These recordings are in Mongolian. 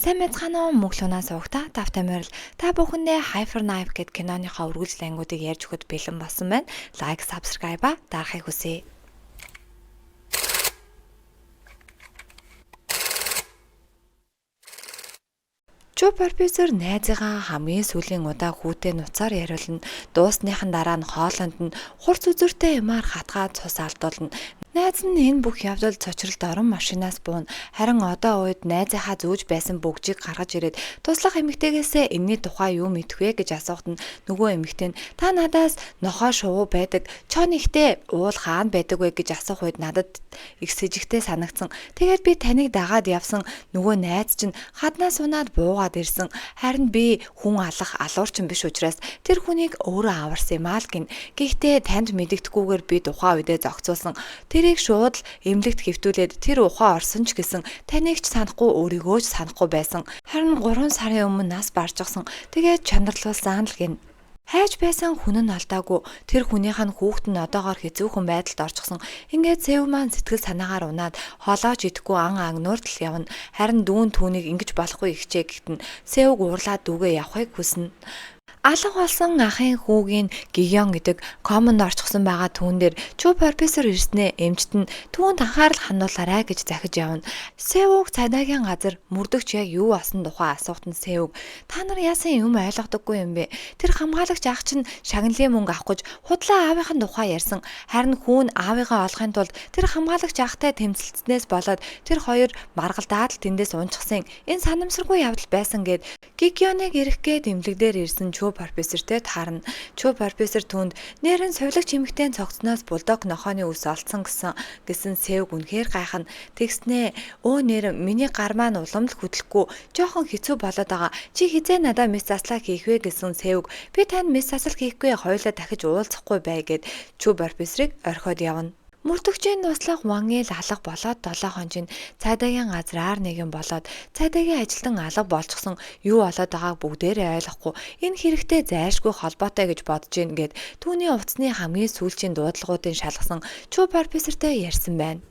Сайн мэцхан уу мөглөнөө суугта тавтамирал та бүхэндээ Hyperknife гэд киноныхоо үргэлжлэл ангуудыг ярьж өгөхөд бэлэн болсон байна. Лайк, subscribe дарахыг хүсье. Чо профессор найзыгаа хамгийн сүүлийн удаа хүүтэй нуцаар яриулна. Дуусныхан дараа нь хоолонд нь хурц үзүүртэй юмар хатгаад цус алдуулна. Найз нь энэ бүх явдал цочролд орон машинаас бууна. Харин одоо үед найзынхаа зүүж байсан бөгжийг гаргаж ирээд туслах эмэгтэйгээсээ энэний тухай юу мэдэх вэ гэж асуухад нь нөгөө эмэгтэй нь та надаас нохоо шувуу байдаг. Чон ихтэй уул хаана байдаг вэ гэж асуух үед надад их сэжигтэй санагдсан. Тэгээд би таныг дагаад явсан. Нөгөө найз чинь хаднаас унаад буугаад ирсэн. Харин би хүн алах алуурчин биш учраас тэр хүнийг өөрөө аварсан юм аа л гин. Гэхдээ танд мэддэхгүйгээр би тухайн үедээ зогцуулсан. Тэрийг шууд л эмнэлэгт хэвтүүлээд тэр ухаан орсон ч гэсэн таныг ч санахгүй өөрийгөө ч санахгүй байсан. Харин 3 сарын өмнө нас баржчихсан. Тэгээд чанарлуулсан л гин. Хайж байсан хүн нь алдаагүй. Тэр хүнийх нь хүүхэд нь одоогоор хэцүүхэн байдалд орчихсон. Ингээд Сэв маань сэтгэл санаагаар унаад хоолоож идэхгүй ан агнуурд л явна. Харин дүүн түүнийг ингэж болохгүй ихчээ гэхтэн Сэвг уурлаад дүүгээ явахыг хүснэ. Алга болсон ахын хүүгийн Гион гэдэг комонд орчихсон байгаа түүн дээр Чо профессор ирснээ эмчт нь түүнд анхаарал хандуулаарай гэж захиж явна. Сэвг цайдагийн газар мөрдөгч яг юу асан тухай асуухт нь Сэвг та нар яасан юм ойлгодоггүй юм бэ? Тэр хамгаалагч ах чинь шагналын мөнгө авах гэж худлаа аавынхын тухай ярьсан. Харин хүүн аавыгаа олохын тулд тэр хамгаалагч ахтай тэмцэлцснээс болоод тэр хоёр маргалдаад л тэндээс унчихсан. Энэ санамсаргүй явдал байсан гэд Гигионыг ирэх гээд эмнэлэгдээр ирсэн Чо профессортэй таарна. Чо профессор түүнд нэрэн совилогч эмэгтэй цогцсноос булдог нохооны үс олцсон гэсэн Сэвг үнэхээр гайхна. Тэгснээ өө нэр миний гар маань улам л хөдлөхгүй жоохон хэцүү болоод байгаа. Чи хизээ надаа мэс заслаа хийх вэ гэсэн Сэвг би танд мэс засал хийхгүй хоёулаа дахиж уулзахгүй бай гэд Чо профессорыг орхиод явна. Мөрдөгчийн туслах Вангил алга болоод 7 хоног цайдагийн газраар нэгэн болоод цайдагийн ажилтан алга болчихсон юу болоод байгааг бүгдээрээ ойлгохгүй энэ хэрэгтэй зайлшгүй холбоотой гэж бодож гин гэд түүний утасны хамгийн сүүлчийн дуудлагуудын шалгасан Чо профессортой ярьсан байна.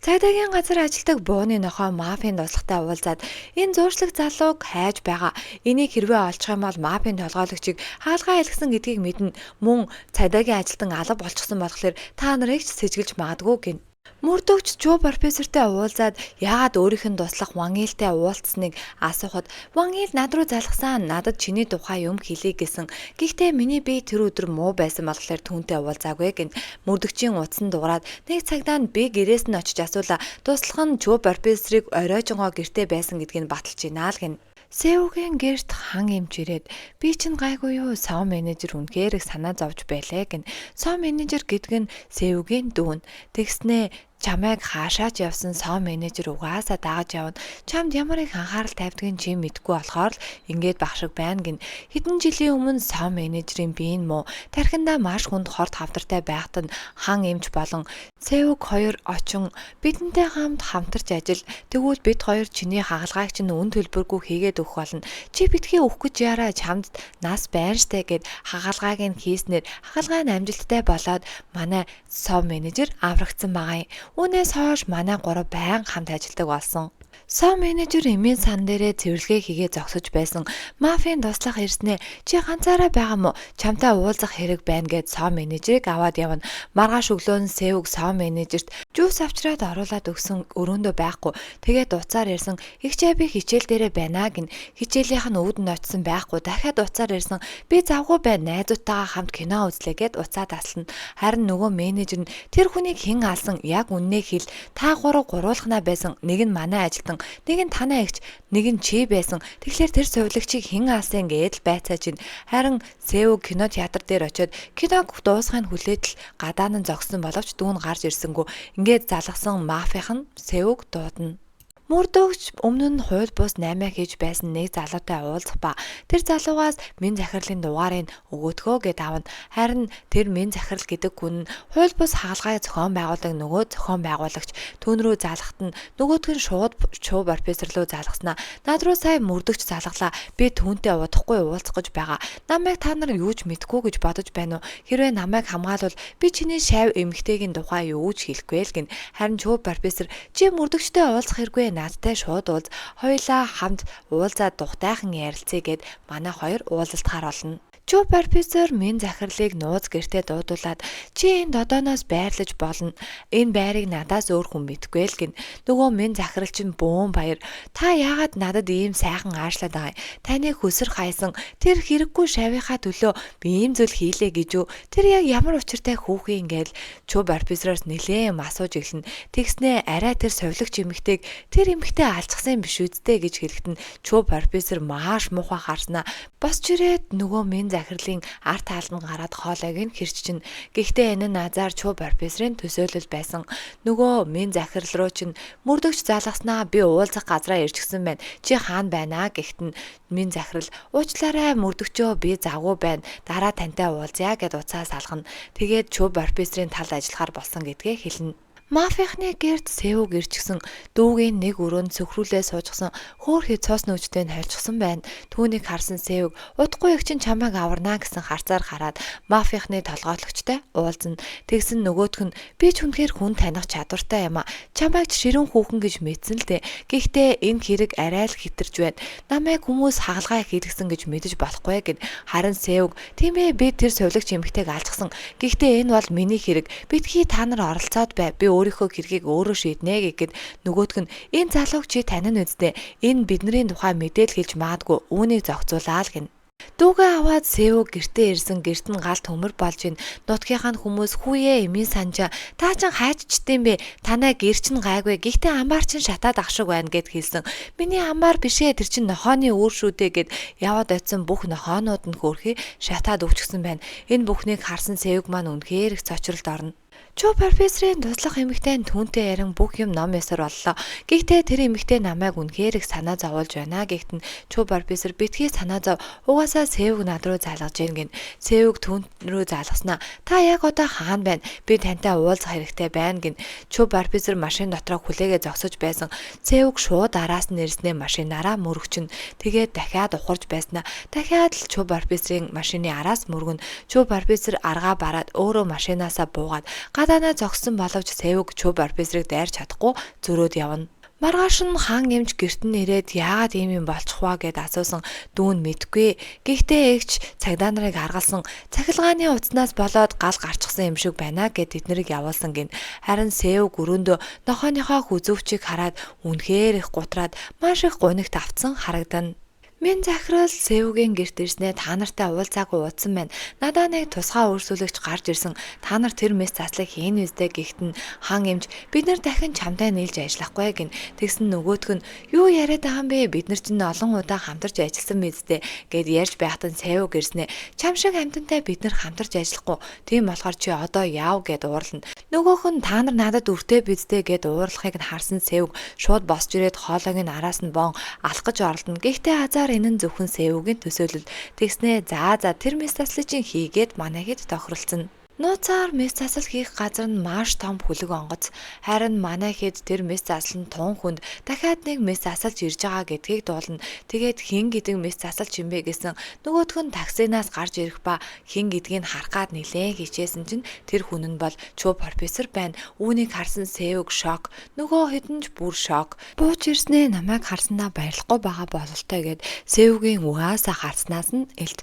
Цайдагийн газар ажилдаг бууны нохоо мафийн туслахтай уулзаад энэ зууршлаг залууг хайж байгаа. Энийг хэрвээ олчих юм бол мафийн толгойлогчийг хаалгаа илгэсэн гэдгийг мэднэ. Мөн цайдагийн ажилтан алга болчихсон болохоор та нарыг ч сэжгэлж магадгүй гин. Мөрдөгч Чо профессортой уулзаад яагаад өөрийнх нь туслах Вангилтай уулзсныг асуухад Вангил над руу залгасан надад чиний тухай юм хэлье гэсэн. Гэхдээ миний бие тэр өдөр муу байсан болохоор түүнтэй уулзаагүй гэн. Мөрдөгчийн утсан дуурайд нэг цагдаа нь би гэрээс нь очиж асуула. Туслах нь Чо профессорыг оройжонгоо гэртээ байсан гэдгийг баталж ийна л гэн. Сэвгийн гэрт хан эмч ирээд би чинь гайгүй юу сав менежер үнэхээр их санаа зовж байлээ гэн. Сав менежер гэдэг нь Сэвгийн дүүн. Тэгснээ чамайг хаашаач явсан сав менежер угаасаа дааж явна. Чамд ямар их анхаарал тавьдгийг чи мэдгүй болохоор л ингээд багшиг байна гин. Хэдэн жилийн өмнө сав менежерийн биеийн муу тархиндаа маш хүнд хорт хавдартай байхад нь хан эмч болон Сэвг хоёр очин бидэнтэй хамтарч ажил. Тэгвэл бид хоёр чиний хагалгааг чинь үн төлбөргүй хийгээд өгөх болно. Чи битгий өгөх гэж яраа чамд нас байна штэ гэд хагалгааг нь хийснээр хагалгаа нь амжилттай болоод манай сав менежер аврагдсан байгаа юм. Үүнээс хойш манай 3 байнга хамт ажилладаг болсон. Сав менежер эмийн сан дээрээ цэвэрлэгээ хийгээ зогсож байсан. Мафийн туслах ирснээ чи ганцаараа байгаа мó? Чамтай уулзах хэрэг байна гэд сав менежерийг аваад явна. Маргааш өглөө нь Сэвг сав менежерт жуус авчраад оруулаад өгсөн өрөөндөө байхгүй. Тэгээд уцаар ирсэн ихчээ би хичээл дээрээ байна гин. Хичээлийнх нь өвдөнд очсон байхгүй. Дахиад уцаар ирсэн би завгүй байна найзуудтайгаа хамт кино үзлээ гэд уцаа таслана. Харин нөгөө менежер нь тэр хүнийг хэн алсан яг үннээ хэл та гурвуулхнаа байсан. Нэг нь манай ажилтан нэг нь танаа эгч, нэг нь чи байсан. Тэгэхээр тэр сувилагчийг хэн алсан гээд л байцааж ин. Харин Сэвг кино театр дээр очиод киног дуусгахыг хүлээд л гадаа нь зогссон боловч дүүн гарч ирсэнгүй. Ингээд залгасан мафийн Сэвг дуудана. Мөрдөгч өмнө нь хууль бус 8 хийж байсан нэг залуутай уулзах ба тэр залуугаас минь захирлын дугаарыг өгөөдгөө гэд авна. Харин тэр минь захирал гэдэг хүн нь хууль бус хаалгыг зохион байгуулдаг нөгөө зохион байгуулагч түүн рүү залгахт нь нөгөөдг нь шууд Чо профессор руу залгаснаа. Над руу сая мөрдөгч залглаа. Би түүнтэй удахгүй уулзах гэж байгаа. Намайг та нар юу ч мэдэхгүй гэж бодож байна уу? Хэрвээ намайг хамгаалвал би чиний шав эмэгтэйгийн тухай юу ч хэлэхгүй л гин. Харин Чо профессор чи мөрдөгчтэй уулзах хэрэггүй наадтай шууд уулз хоёулаа хамт уулзаад тухтайхан ярилцъя гэд манай хоёр уулзалтахаар болно. Чүү профессор минь захирлыг нууц гэртээ дуудуулаад чи энд одооноос байрлаж болно. Энэ байрыг надаас өөр хүн мэдгүй л гин. Нөгөө минь захирал чинь бөөн баяр. Та яагаад надад ийм сайхан аашлаад байгаа юм? Таны хөсөр хайсан тэр хэрэггүй шавийнхаа төлөө би ийм зүйл хийлээ гэж үү? Тэр яг ямар учиртай хүүхэн ингээл чүү профессороос нэлээд асууж эхэлнэ. Тэгснээ арай тэр совлогч эмэгтэйг тэр эмэгтэй алцсан биш үсттэй гэж хэлэхэд нь чүү профессор маш муухай харснаа босч ирээд нөгөө минь захирлын арт таалд нь гараад хоолойг нь хэрч чинь. Гэхдээ энэ нь азар чуу профессорын төсөөлөл байсан. Нөгөө минь захирал руу чинь мөрдөгч залгаснаа би уулзах газраа ирчихсэн байна. Чи хаана байна гэхт нь минь захирал уучлаарай мөрдөгчөө би завгүй байна. Дараа тантай уулзъя гэд уцаа салгана. Тэгээд чуу профессорын талд ажиллахаар болсон гэдгээ хэлнэ. Мафийнхны гэрд сэвг ирчихсэн дүүгийн нэг өрөөнд сөхрүүлээ суужсан хөөхий цус нүжтэй нь хольчихсан байна. Түүнийг харсан сэвг удахгүй их чинь чамайг аварнаа гэсэн харцаар хараад мафийнхны толгойлогчтой уулзна. Тэгсэн нөгөөх нь би ч үнэхээр хүн таних чадвартай юм а. Чамайг ширүүн хүүхэн гэж мэдсэн л дээ. Гэхдээ энэ хэрэг арай л хитэрж байна. Намайг хүмүүс хагалгаа хийлгсэн гэж мэдэж болохгүй гэд харин сэвг тийм ээ би тэр совлогч эмэгтэйг алцсан. Гэхдээ энэ бол миний хэрэг. Битгий та нар оролцоод бай. Би өөрийнхөө хэргийг өөрөө шийднэ гэхэд нөгөөтг нь энэ залууг чи танин үздэ. Энэ бидний тухай мэдээлэл хэлж маадгүй үүнийг зохицуулаа л гин. Дүүгээ аваад сэвг гэртээ ирсэн гэрт нь галт хөмөр болж ин нутгийнхаа хүмүүс хүүе эмийн санжаа та чин хайччдсан бэ танай гэр чин гайгүй гэхдээ амаар чин шатаад ахшиг байна гэд хэлсэн. Миний амаар бишээ тэр чин нохооны өөр шүү дээ гэд яваад очисон бүх нохоонууд нь хөөрхий шатаад өвчгсөн байна. Энэ бүхнийг харсан сэвг маань үнэхээр их цочролд орно. Чүү профессорын туслах эмэгтэй түүнтэй ярин бүх юм ном ёсоор боллоо. Гэхдээ тэр эмэгтэй намайг үнэхээр их санаа зовоолж байна гэхт нь чүү профессор битгий санаа зов угаасаа сэвг над руу залгаж гин. Сэвг түүн рүү залгаснаа та яг одоо хаана байна? Би тантай уулзах хэрэгтэй байна гин. Чүү профессор машин дотроо хүлээгээ зогсож байсан. Сэвг шууд араас нь ирснээр машинаараа мөрөгчнө. Тэгээд дахиад ухарж байснаа дахиад л чүү профессорын машины араас мөргөн. Чүү профессор аргаа бараад өөрөө машинаасаа буугаад гадаанаа зогссон боловч сэвг чүү профессорыг дайрч чадахгүй зөрөөд явна. Маргааш нь хаан эмч гэрт нь ирээд яагаад ийм юм болчих вэ гэд асуусан дүүн мэдгүй. Гэхдээ эгч цагдаа нарыг аргалсан цахилгааны утаснаас болоод гал гарчихсан юм шиг байна гэд тэднийг явуулсан гин. Харин сэв гөрөөндөө нохооныхоо хүзүүвчийг хараад үнэхээр их гутраад маш их гунигт автсан харагдана. Минь захирал сэвгийн гэрт ирснээр та нартай уулзаагүй уудсан байна. Надаа нэг тусгай өөрсөлөгч гарч ирсэн. Та нар тэр мэс заслыг хийн үздэ гэхт нь хаан эмч бид нар дахин чамтай нийлж ажиллахгүй гин. Тэгсэн нөгөөтг нь юу яриад байгаа юм бэ? Бид нар чинь олон удаа хамтарч ажилласан мэзтэй гэд ярьж байхад нь сэв гэрснээ чам шиг амьтантай бид нар хамтарч ажиллахгүй. Тийм болохоор чи одоо яав гэд уурлана. Нөгөөх нь та нар надад өртөө биздэ гэд уурлахыг нь харсан сэв шууд босч ирээд хоолойг нь араас нь боон алах гэж оролдоно. Гэхдээ азар энэ нь зөвхөн сэвгийн төсөөлөл. Тэгснээ за тэр мэс заслыг хийгээд манай хэд тохиролцсон. Нууцаар мэс засал хийх газар нь маш том хүлэг онгоц. Харин манай хэд тэр мэс засал нь тун хүнд дахиад нэг мэс засалж ирж байгаа гэдгийг дуулна. Тэгээд хин гэдэг мэс засалч юм бэ гэсэн нөгөөх нь таксинаас гарч ирэх ба хин гэдгийг харах гад нилээн хичээсэн чинь тэр хүн нь бол чүү профессор байна. Үүнийг харсан сэвг шок. Нөгөө хэдэн ч бүр шок. Бууж ирснээ намайг харсандаа баярлахгүй байгаа бололтой гэд сэвгийн угаасаа харснаас нь элт.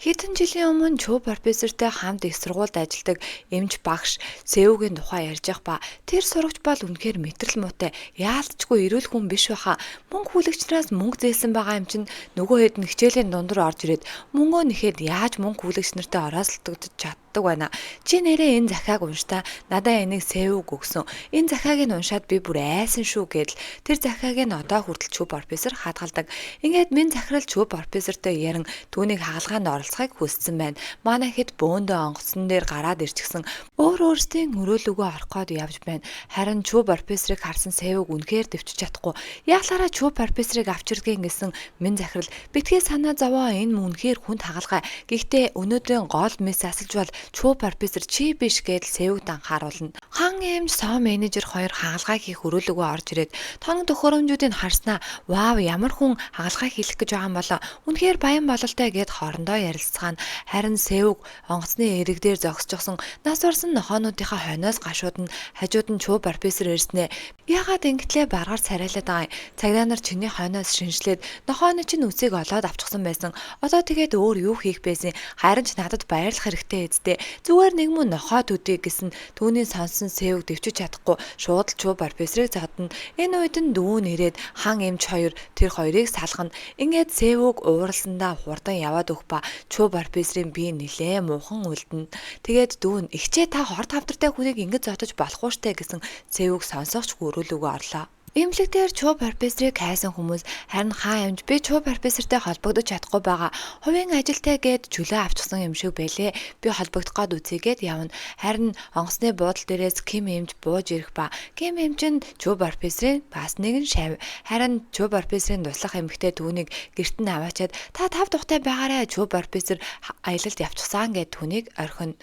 Хэдэн жилийн өмнө чүү профессортой хамт их сургуульд ажилладаг эмч багш сэвгийн тухай ярьж явах ба тэр сурагч бол үнэхээр мэтрэл муутай яалтчгүй эрүүл хүн биш байхаа мөнгө хүлэгчнээс мөнгө зээсэн байгаа юм чинь нөгөө хэд нь хичээлийн дундуур орж ирээд мөнгөө нэхэд яаж мөнгө хүлэгч нартай ороосолдогдож чаддаг байна. Чи нэрээ энэ захааг унштай надаа энийг сэвг өгсөн. Энэ захааг нь уншаад би бүр айсан шүү гэдэл тэр захааг нь одоо хүртэл чүү профессор хадгалдаг. Ингээд минь захирал чүү профессортой ярин түүнийг хагалгаанд оролцохыг хүссэн байна. Манай хэд бөөндөө онгоцсон дээр гараад ирчихсэн. Өөрсдийн өрөөлөгөө орох гээд явж байна. Харин чүү профессорыг харсан сэвг үнэхээр дэвчиж чадахгүй. Яалаараа чүү профессорыг авчирдгийн гэсэн минь захирал битгий санаа зовоо энэ үнэхээр хүнд хагалгаа. Гэхдээ өнөөдрийн гол мэс асалж бол Чүү профессор чи биш гэдэл Сэвэгт анхааруулна. Хан эмч соо менежер хоёр хагалгаа хийх өрөөлөгөө орж ирээд тоног төхөөрөмжүүдийг харснаа вау ямар хүн хагалгаа хийх гэж байгаа юм болоо. Үнэхээр баян бололтой гэд хоорондоо ярилцгаана. Харин Сэвэг онгоцны эрэг дээр зогсчихсон нас барсан нохоонуудынхаа хойноос гашууд нь хажууд нь Чүү профессор ирснэ. Яагаад ингэтлээ баргаар царайлаад байгаа юм? Цагдаа нар чиний хойноос шинжлээд нохооны чинь үсийг олоод авчихсан байсан. Одоо тэгээд өөр юу хийх байсан? Харин ч надад баярлах хэрэгтэй эзтэй. Зүгээр нэг мөн нохоо төдий гэсэн түүний сонсон Сэвэг дэвчиж чадахгүй шууд л Чүү профессорыг зодно. Энэ үед нь дүүн ирээд хан эмч хоёр тэр хоёрыг салгана. Ингээд Сэвэг ууралсандаа хурдан яваад өгөх ба Чүү профессорын бие нилээ муухан үлдэнэ. Тэгээд дүүн ихчээ та хорт хавдартай хүнийг ингэж зодож болохгүй штэ гэсэн Сэвэг сонсогч өрөөлөгөө орлоо. Имлэгтэр Чүү профессорыг хайсан хүмүүс харин хаа юмж би Чүү профессортай холбогдож чадахгүй байгаа. Хувийн ажилтай гээд чөлөө авчихсан юм шиг байлээ. Би холбогдох гээд үзьгээд явна. Харин онгоцны буудал дээрээс Ким эмч бууж ирэх ба Ким эмч нь Чүү профессорын бас нэгэн шав. Харин Чүү профессорын туслах эмэгтэй түүнийг гэрт нь аваачаад та тав тухтай байгаарай Чүү профессор аялалд явчихсан гэд түүнийг орхино.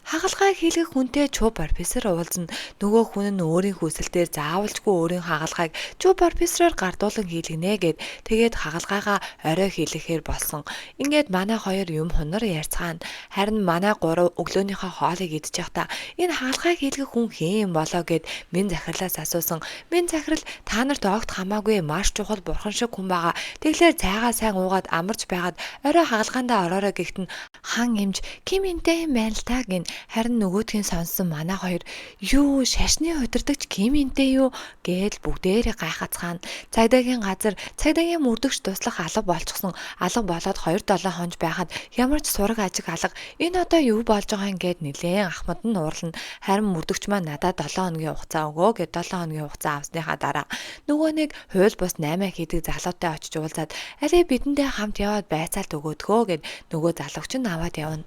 Хагалгаа хийлгэх хүнтэй Чүү профессор уулзна. Нөгөө хүн нь өөрийн хүсэлтээр заавалжгүй өөрийн хагалгааг Чүү профессороор гардуулан хийлгэнэ гэд тэгээд хагалгаагаа орой хийлгэхээр болсон. Ингээд манай хоёр юм хунар ярьцгаана. Харин манай гурав өглөөнийхөө хоолыг идэж байхдаа энэ хагалгааг хийлгэх хүн хэн болоо гэд минь захирлаас асуусан. Минь захирал та нарт огт хамаагүй маш чухал бурхан шиг хүн байгаа. Тэгэхээр цайгаа сайн уугаад амарч байгаад орой хагалгаандаа ороорой гэхэд нь хан эмч Ким энтэй юм байна л та гин. Харин нөгөөдхийн сонссон манай хоёр юу шашны удирдагч Ким энтэй юу гээл бүгдээрээ гайхацгаана. Цагдаагийн газар цагдаагийн мөрдөгч туслах алга болчихсон. Алга болоод 2-7 хоног байхад ямар ч сураг ажиг алга энэ одоо юу болж байгаа юм гэд нилээн ахмад нь уурлана. Харин мөрдөгч маань надад 7 хоногийн хугацаа өгөө гэд 7 хоногийн хугацаа авсныхаа дараа нөгөө нэг хууль бус 8 хийдэг залуутай очиж уулзаад арай бидэндээ хамт яваад байцаалт өгөөдгөө гэд нөгөө залууч нь аваад явна.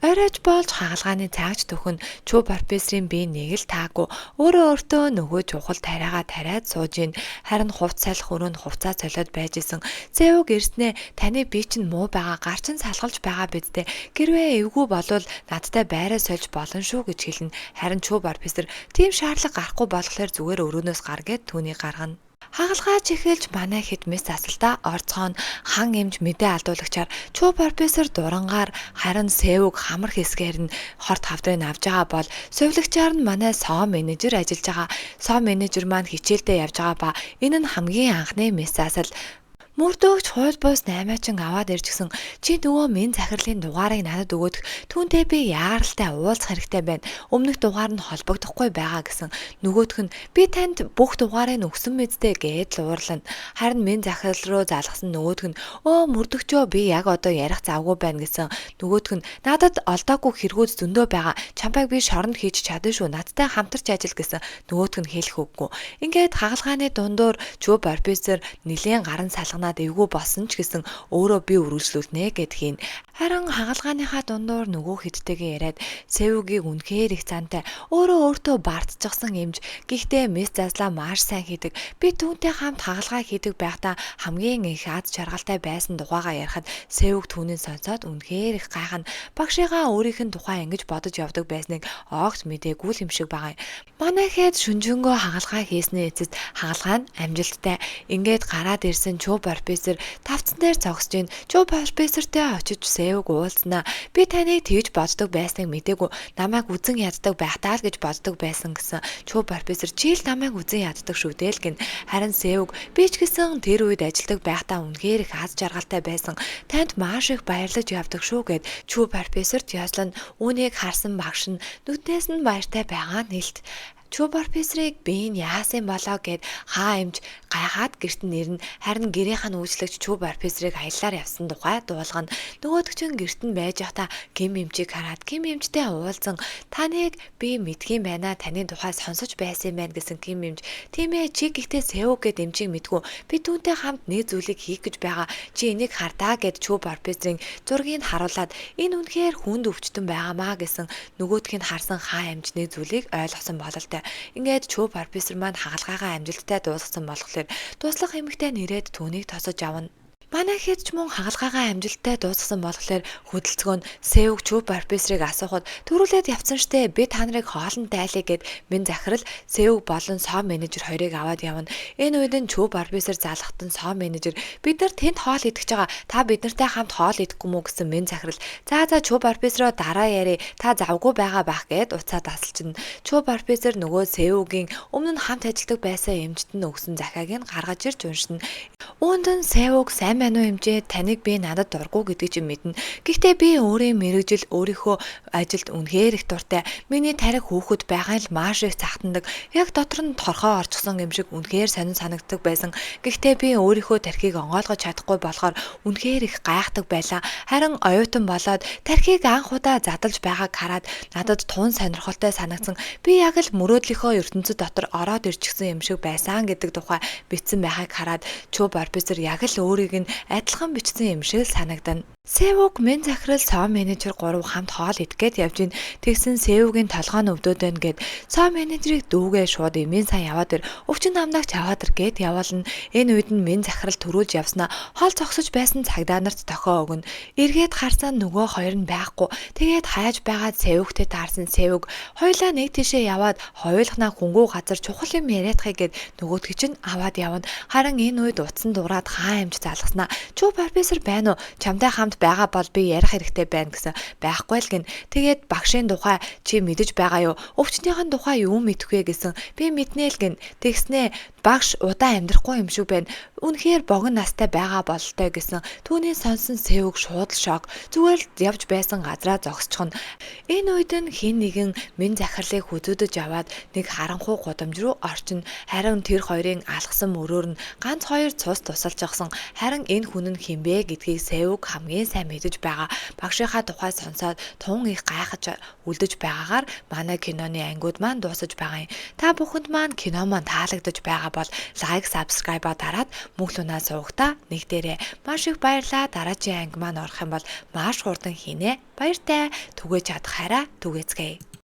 Оройж болж хагалгааны цаагч төхөн Чүү профессорын бие нэг л таагүй өөртөө нөгөө чухал тариагаа тариад сууж ийн. Харин хувц салах өрөөнд хувцаа солиод байж исэн. Сэвэг ирснэ таны бие чинь муу байгаа гар чинь салгалж байгаа бидтэй. Гэрвээ эвгүй болвол надтай байраа сольж болно шүү гэж хэлнэ. Харин Чүү профессор тийм шаардлага гарахгүй болохоор зүгээр өрөөнөөс гар гэд түүнийг гаргана. Хагалгаач эхэлж манай хитмэс асалдаа орцгоон хан эмч мэдээ алдуулагчаар Чүү профессор дурангаар харин Сэвэг хамар хэсгээр нь хорт хавдрыг авж байгаа бол сувилагчаар нь манай соо менежер ажиллаж байгаа. Соо менежер маань хичээлдээ явж байгаа ба энэ нь хамгийн анхны мэс асал. Мөрдөгч хууль бус 8-аачин аваад ирчихсэн. Чи нөгөө минь захирлын дугаарыг надад өгөөд түүнтэй би яаралтай уулзах хэрэгтэй байна. Өмнөх дугаар нь холбогдохгүй байгаа гэсэн. Нөгөөх нь би танд бүх дугаарыг өгсөн мэттээ гээд л уурлана. Харин минь захирал руу залгасан нөгөөх нь өө мөрдөгчөө би яг одоо ярих завгүй байна гэсэн. Нөгөөх нь надад олдоогүй хэрэгүүд зөндөө байгаа. Чамайг би шоронд хийж чадна шүү. Надтай хамтарч ажил гэсэн. Нөгөөх нь хэлэх үггүй. Ингээд хагалгааны дундуур Чүү профессор нилийн гарын салгана эвгүй болсон ч гэсэн өөрөө би үргэлжлүүлнэ гэд хийн. Харин хагалгааныхаа дундуур нөгөө хэдтэйгээ яриад Сэвэгийг үнэхээр их зантай өөртөө бартчихсан эмч гэхдээ мэс заслаа маш сайн хийдэг. Би түүнтэй хамт хагалгаа хийдэг байхдаа хамгийн их аз жаргалтай байсан тухайгаа ярихад Сэвэг түүнийг сонсоод үнэхээр их гайхна. Багшигаа өөрийнх нь тухай ингэж бодож явдаг байсныг огт мэдээгүй юм шиг байгаа юм. Манай хэд шүнжэнгөө хагалгаа хийсний эцэст хагалгаа нь амжилттай. Ингээд гараад ирсэн Чүү профессор тавцсан дээр зогсож ийн. Чүү профессортэй очиж Сэвэг уулзнаа. Би таныг тэгж боддог байсныг мэдээгүй. Намайг үзэн яддаг байхдаа л гэж боддог байсан гэсэн. Чүү профессор чи л намайг үзэн яддаг шүү дээ л гин. Харин Сэвэг би ч гэсэн тэр үед ажилдаг байхдаа үнэхээр их аз жаргалтай байсан. Танд маш их баярлаж явдаг шүү гэд Чүү профессорт яслан үүнийг харсан багш нь нүднээс нь баяртай байгаа нэлт. Чүү профессорыг би энэ яасан болоо гэд хаа эмч гайхаад гэрт нь ирнэ. Харин гэрийнх нь үйлчлэгч Чүү профессорыг аяллаар явсан тухай дуулгана. Нөгөөдөг чинь гэрт нь байж байхдаа Ким эмчийг хараад Ким эмчтэй уулзан таныг би мэдгийм байна. Таны тухай сонсож байсан юм байна гэсэн Ким эмч. Тийм ээ чи гэхдээ Сэвэг гэд эмчийг мэдгүй. Би түүнтэй хамт нэг зүйлийг хийх гэж байгаа. Чи энийг хардаа гэд Чүү профессорын зургийг харуулад энэ үнэхээр хүнд өвчтөн байгаамаа гэсэн нөгөөдгийг харсан хаа эмч нэг зүйлийг ойлгосон бололтой. Ингээд Чүү профессор маань хагалгаагаа амжилттай дуусгасан болохоор туслах эмэгтэй нэрээд түүнийг тосож авна. Манай хэд ч мөн хагалгаагаа амжилттай дуусгасан болохоор хөдөлцгөө нь Севг Чү профессорыг асуухад төрүүлээд явцсан штэ би та нарыг хоолнд дайлаа гэд минь захирал Севг болон соо менежер хоёрыг аваад явна. Энэ үед нь Чү профессор залхахтан соо менежер бид нар тэнд хоол идэж байгаа. Та биднэртэй хамт хоол идэхгүй мүү гэсэн минь захирал. За Чү профессороо дараа яриа та завгүй байгаа байх гэд уцаа дасалчна. Чү профессор нөгөө Севгийн өмнө нь хамт ажилладаг байсан эмчт нь өгсөн захиаг нь гаргаж ирж уншина. Үүнд нь Севг сайн байна уу хэмжээ таныг би надад дургу гэдэг чинь мэднэ. Гэхдээ би өөрийн мэрэгжил өөрийнхөө ажилд үнэхээр их дуртай. Миний тарих хүүхэд байгаа л маш их цагтандаг. Яг дотор нь торхоо орчихсон юм шиг үнэхээр сонин санагддаг байсан. Гэхдээ би өөрийнхөө тархийг онгойлгож чадахгүй болохоор үнэхээр их гайхдаг байлаа. Харин оюутан болоод тархийг анх удаа задлж байгааг хараад надад тун сонирхолтой санагдсан. Би яг л мөрөөдлийнхөө ертөнцид дотор ороод ирчихсэн юм шиг байсан гэдэг тухай бичсэн байгааг хараад Чү профессор яг л өөрийг нь адилхан бичсэн юм шиг санагдана. Севг минь захирал соо менежер 3 хамт хоол идэхэд явж ийн тэгсэн Севгийн толгой нь өвдөд байна гэд соо менежерийг дүүгээ шууд эмийн сан яваад ир өвчин намнаагч аваад ир гэд яваална. Энэ үед нь минь захирал төрүүлж явснаа хоол зогсож байсан цагдаа нарт тохио өгнө. Эргээд харсан нөгөө хоёр нь байхгүй. Тэгээд хайж байгаад Севгтэй таарсан Севг хоёлаа нэг тишээ яваад хоёулахнаа хөнгүү газар чухал юм яриадахыг гэд нөгөөдгөө чинь аваад явна. Харин энэ үед утсан дураад хаан амж залгаснаа. Чү профессор байна уу? Чамтай хамт байгаа бол би ярих хэрэгтэй байна гэсэн байхгүй л гин. Тэгээд багшийн тухай чи мэдэж байгаа юу? Өвчнийхэн тухай юу мэдэх вэ гэсэн би мэднэ л гин. Тэгснээ багш удаа амьдрахгүй юм шиг байна. Үнэхээр богино настай байгаа бололтой гэсэн. Түүний сонсон Севг шууд л шок. Зүгээр л явж байсан газраа зогсчихно. Энэ үед нь хин нэгэн минь захирлыг хүзүүдэж аваад нэг харанхуй гудамж руу орчин. Харин тэр хоёрын алгасан мөрөөр нь ганц хоёр цус тусалж гсэн. Харин энэ хүн нь хинбэ гэдгийг Севг хамгийн сайн мэдэж байгаа. Багшийнхаа тухай сонсоод тун их гайхаж үлдэж байгаагаар манай киноны ангиуд маань дуусаж байгаа юм. Та бүхэнд маань кино маань таалагдж байгаа бол лайк, subscribe дараад мөнгө лунаа суугатаа нэгдээрээ. Маш их баярлалаа. Дараагийн анги маань орох юм бол маш хурдан хийнэ. Баяртай. Түгэж чадах хараа түгээцгээе.